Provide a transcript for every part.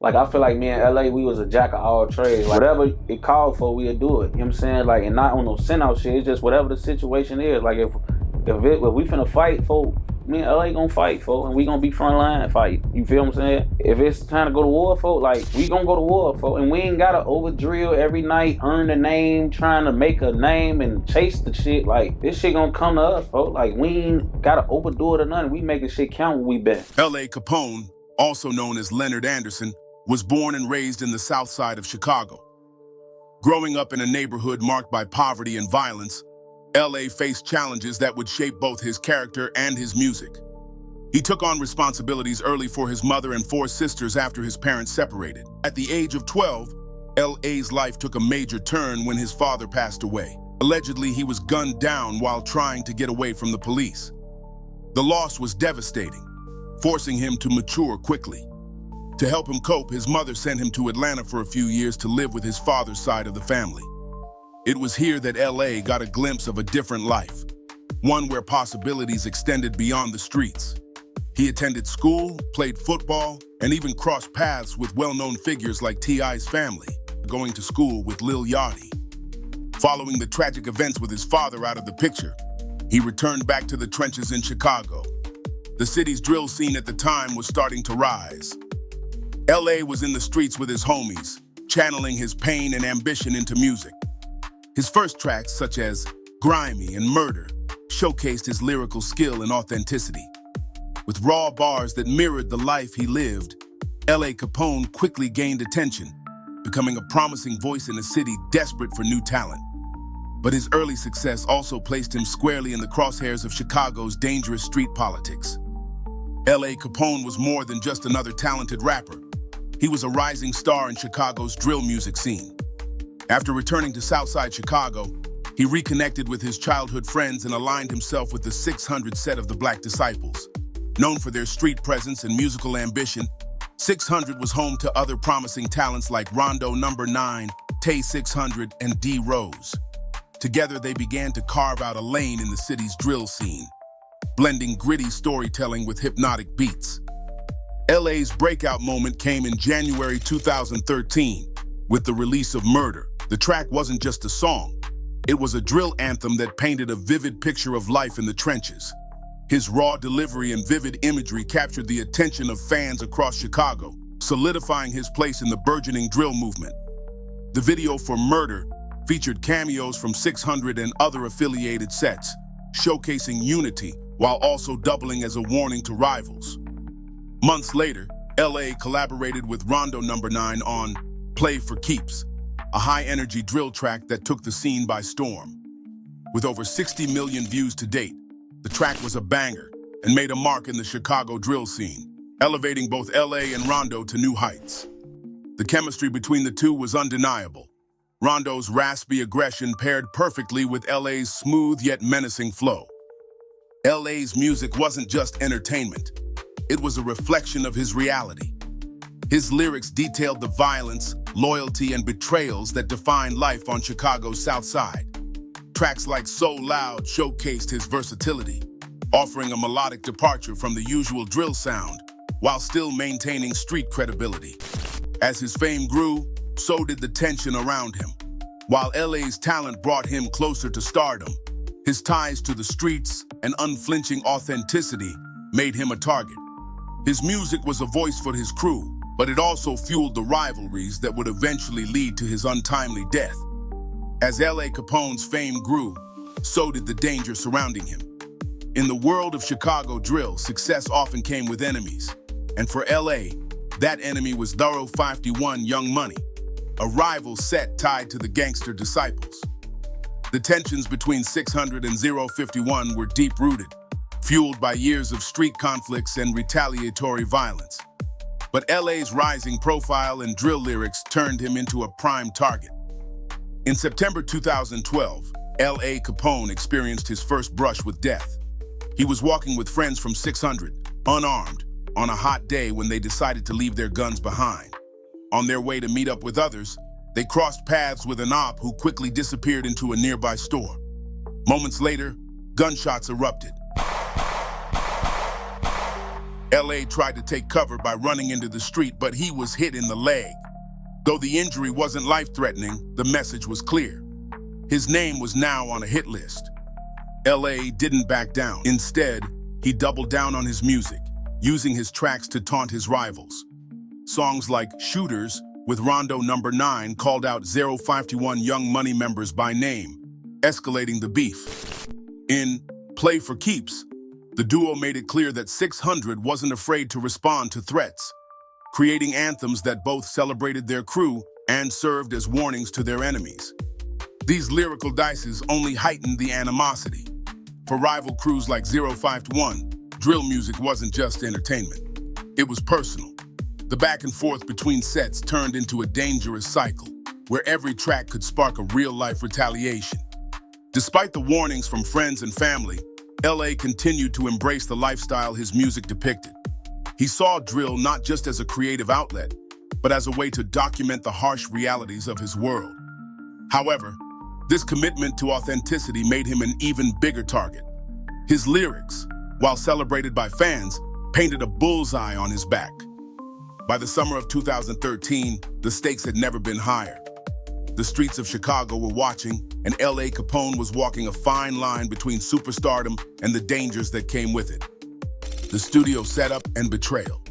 Like, I feel like me in LA, we was a jack of all trades. Like, whatever it called for, we'd do it. You know what I'm saying? Like, and not on no send out shit. It's just whatever the situation is. Like, if we finna fight, folk, me and LA gonna fight, folk, and we gonna be front line fight. You feel what I'm saying? If it's time to go to war, folk, like, we gonna go to war, folk. And we ain't gotta over drill every night, earn the name, trying to make a name and chase the shit. Like, this shit gonna come to us, folk. Like, we ain't gotta overdo it or nothing. We making shit count where we been. L.A. Capone, also known as Leonard Anderson, was born and raised in the South Side of Chicago. Growing up in a neighborhood marked by poverty and violence, L.A. faced challenges that would shape both his character and his music. He took on responsibilities early for his mother and 4 sisters after his parents separated. At the age of 12, L.A.'s life took a major turn when his father passed away. Allegedly, he was gunned down while trying to get away from the police. The loss was devastating, forcing him to mature quickly. To help him cope, his mother sent him to Atlanta for a few years to live with his father's side of the family. It was here that L.A. got a glimpse of a different life, one where possibilities extended beyond the streets. He attended school, played football, and even crossed paths with well-known figures like T.I.'s family, going to school with Lil Yachty. Following the tragic events with his father out of the picture, he returned back to the trenches in Chicago. The city's drill scene at the time was starting to rise. L.A. was in the streets with his homies, channeling his pain and ambition into music. His first tracks, such as Grimy and Murder, showcased his lyrical skill and authenticity. With raw bars that mirrored the life he lived, L.A. Capone quickly gained attention, becoming a promising voice in a city desperate for new talent. But his early success also placed him squarely in the crosshairs of Chicago's dangerous street politics. L.A. Capone was more than just another talented rapper. He was a rising star in Chicago's drill music scene. After returning to Southside Chicago, he reconnected with his childhood friends and aligned himself with the 600 set of the Black Disciples. Known for their street presence and musical ambition, 600 was home to other promising talents like Rondo No. 9, Tay 600, and D Rose. Together, they began to carve out a lane in the city's drill scene, blending gritty storytelling with hypnotic beats. LA's breakout moment came in January 2013 with the release of Murder. The track wasn't just a song, it was a drill anthem that painted a vivid picture of life in the trenches. His raw delivery and vivid imagery captured the attention of fans across Chicago, solidifying his place in the burgeoning drill movement. The video for Murder featured cameos from 600 and other affiliated sets, showcasing unity while also doubling as a warning to rivals. Months later, LA collaborated with Rondo No. 9 on Play for Keeps, a high-energy drill track that took the scene by storm. With over 60 million views to date, the track was a banger and made a mark in the Chicago drill scene, elevating both LA and Rondo to new heights. The chemistry between the two was undeniable. Rondo's raspy aggression paired perfectly with LA's smooth yet menacing flow. LA's music wasn't just entertainment. It was a reflection of his reality. His lyrics detailed the violence, loyalty, and betrayals that define life on Chicago's South Side. Tracks like So Loud showcased his versatility, offering a melodic departure from the usual drill sound, while still maintaining street credibility. As his fame grew, so did the tension around him. While LA's talent brought him closer to stardom, his ties to the streets and unflinching authenticity made him a target. His music was a voice for his crew, but it also fueled the rivalries that would eventually lead to his untimely death. As L.A. Capone's fame grew, so did the danger surrounding him. In the world of Chicago drill, success often came with enemies. And for L.A., that enemy was Thorough 51 Young Money, a rival set tied to the gangster Disciples. The tensions between 600 and 051 were deep-rooted, fueled by years of street conflicts and retaliatory violence. But LA's rising profile and drill lyrics turned him into a prime target. In September 2012, L.A. Capone experienced his first brush with death. He was walking with friends from 600, unarmed, on a hot day when they decided to leave their guns behind. On their way to meet up with others, they crossed paths with an op who quickly disappeared into a nearby store. Moments later, gunshots erupted. LA tried to take cover by running into the street, but he was hit in the leg. Though the injury wasn't life-threatening, the message was clear. His name was now on a hit list. LA didn't back down. Instead, he doubled down on his music, using his tracks to taunt his rivals. Songs like Shooters with Rondo Number 9 called out 051 Young Money members by name, escalating the beef. In Play for Keeps, the duo made it clear that 600 wasn't afraid to respond to threats, creating anthems that both celebrated their crew and served as warnings to their enemies. These lyrical dices only heightened the animosity. For rival crews like 051, drill music wasn't just entertainment. It was personal. The back and forth between sets turned into a dangerous cycle, where every track could spark a real-life retaliation. Despite the warnings from friends and family, LA continued to embrace the lifestyle his music depicted. He saw drill not just as a creative outlet, but as a way to document the harsh realities of his world. However, this commitment to authenticity made him an even bigger target. His lyrics, while celebrated by fans, painted a bullseye on his back. By the summer of 2013, the stakes had never been higher. The streets of Chicago were watching, and L.A. Capone was walking a fine line between superstardom and the dangers that came with it. The studio setup and betrayal.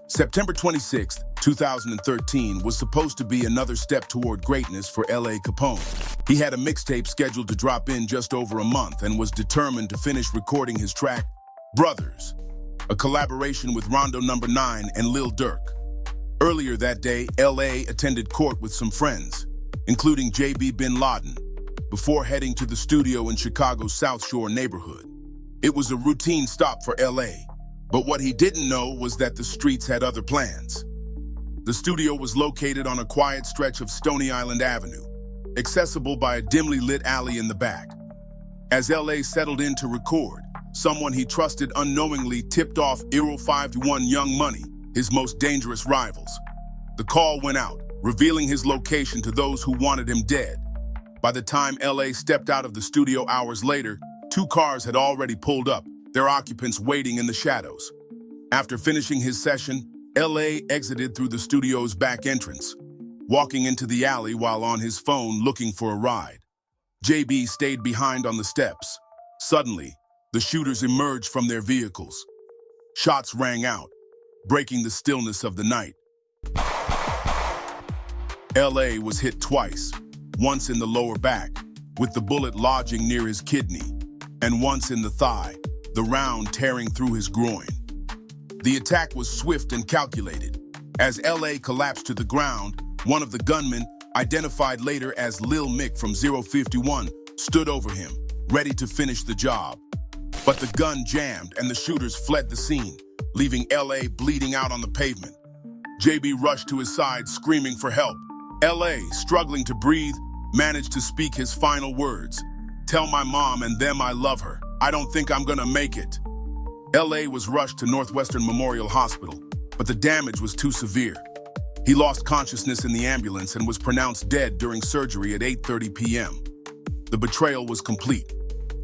September 26, 2013 was supposed to be another step toward greatness for L.A. Capone. He had a mixtape scheduled to drop in just over a month and was determined to finish recording his track, Brothers, a collaboration with Rondo Number 9 and Lil Durk. Earlier that day, L.A. attended court with some friends, including J.B. bin Laden, before heading to the studio in Chicago's South Shore neighborhood. It was a routine stop for L.A., but what he didn't know was that the streets had other plans. The studio was located on a quiet stretch of Stony Island Avenue, accessible by a dimly lit alley in the back. As L.A. settled in to record, someone he trusted unknowingly tipped off 051 Young Money, his most dangerous rivals. The call went out, revealing his location to those who wanted him dead. By the time L.A. stepped out of the studio hours later, 2 cars had already pulled up, their occupants waiting in the shadows. After finishing his session, L.A. exited through the studio's back entrance, walking into the alley while on his phone looking for a ride. JB stayed behind on the steps. Suddenly, the shooters emerged from their vehicles. Shots rang out, breaking the stillness of the night. L.A. was hit twice, once in the lower back, with the bullet lodging near his kidney, and once in the thigh, the round tearing through his groin. The attack was swift and calculated. As L.A. collapsed to the ground, one of the gunmen, identified later as Lil Mick from 051, stood over him, ready to finish the job. But the gun jammed and the shooters fled the scene, leaving L.A. bleeding out on the pavement. JB rushed to his side, screaming for help. L.A., struggling to breathe, managed to speak his final words. "Tell my mom and them I love her. I don't think I'm gonna make it." L.A. was rushed to Northwestern Memorial Hospital, but the damage was too severe. He lost consciousness in the ambulance and was pronounced dead during surgery at 8:30 p.m. The betrayal was complete.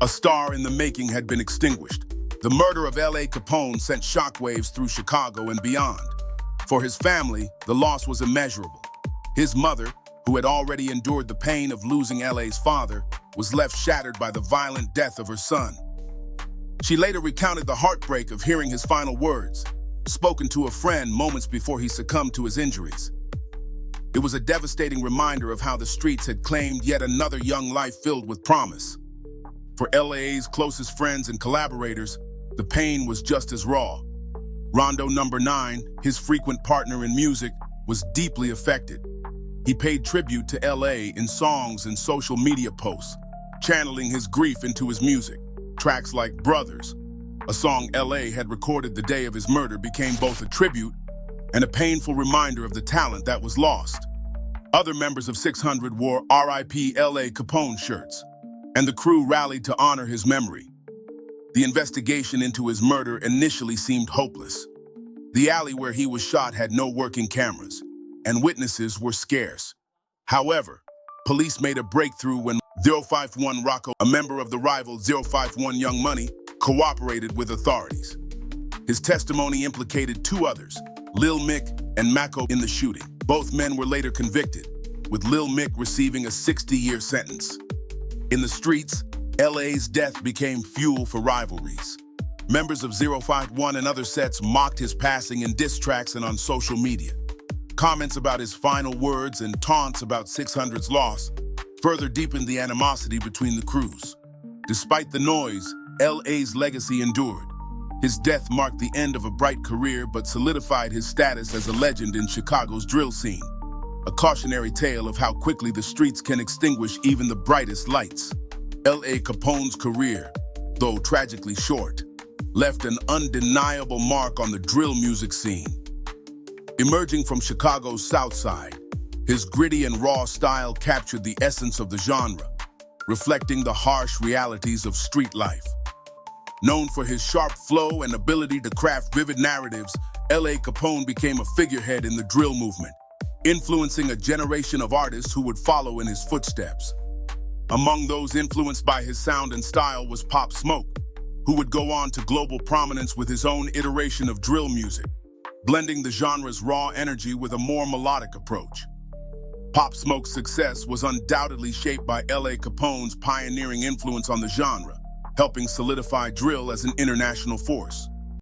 A star in the making had been extinguished. The murder of L.A. Capone sent shockwaves through Chicago and beyond. For his family, the loss was immeasurable. His mother, who had already endured the pain of losing L.A.'s father, was left shattered by the violent death of her son. She later recounted the heartbreak of hearing his final words, spoken to a friend moments before he succumbed to his injuries. It was a devastating reminder of how the streets had claimed yet another young life filled with promise. For L.A.'s closest friends and collaborators, the pain was just as raw. Rondo Number 9, his frequent partner in music, was deeply affected. He paid tribute to L.A. in songs and social media posts, channeling his grief into his music. Tracks like Brothers, a song L.A. had recorded the day of his murder, became both a tribute and a painful reminder of the talent that was lost. Other members of 600 wore R.I.P. L.A. Capone shirts, and the crew rallied to honor his memory. The investigation into his murder initially seemed hopeless. The alley where he was shot had no working cameras, and witnesses were scarce. However, police made a breakthrough when 051 Rocco, a member of the rival 051 Young Money, cooperated with authorities. His testimony implicated two others, Lil Mick and Mako, in the shooting. Both men were later convicted, with Lil Mick receiving a 60-year sentence. In the streets, LA's death became fuel for rivalries. Members of 051 and other sets mocked his passing in diss tracks and on social media. Comments about his final words and taunts about 600's loss further deepened the animosity between the crews. Despite the noise, LA's legacy endured. His death marked the end of a bright career but solidified his status as a legend in Chicago's drill scene. A cautionary tale of how quickly the streets can extinguish even the brightest lights. L.A. Capone's career, though tragically short, left an undeniable mark on the drill music scene. Emerging from Chicago's South Side, his gritty and raw style captured the essence of the genre, reflecting the harsh realities of street life. Known for his sharp flow and ability to craft vivid narratives, L.A. Capone became a figurehead in the drill movement, influencing a generation of artists who would follow in his footsteps. Among those influenced by his sound and style was Pop Smoke, who would go on to global prominence with his own iteration of drill music, blending the genre's raw energy with a more melodic approach. Pop Smoke's success was undoubtedly shaped by L.A. Capone's pioneering influence on the genre, helping solidify drill as an international force.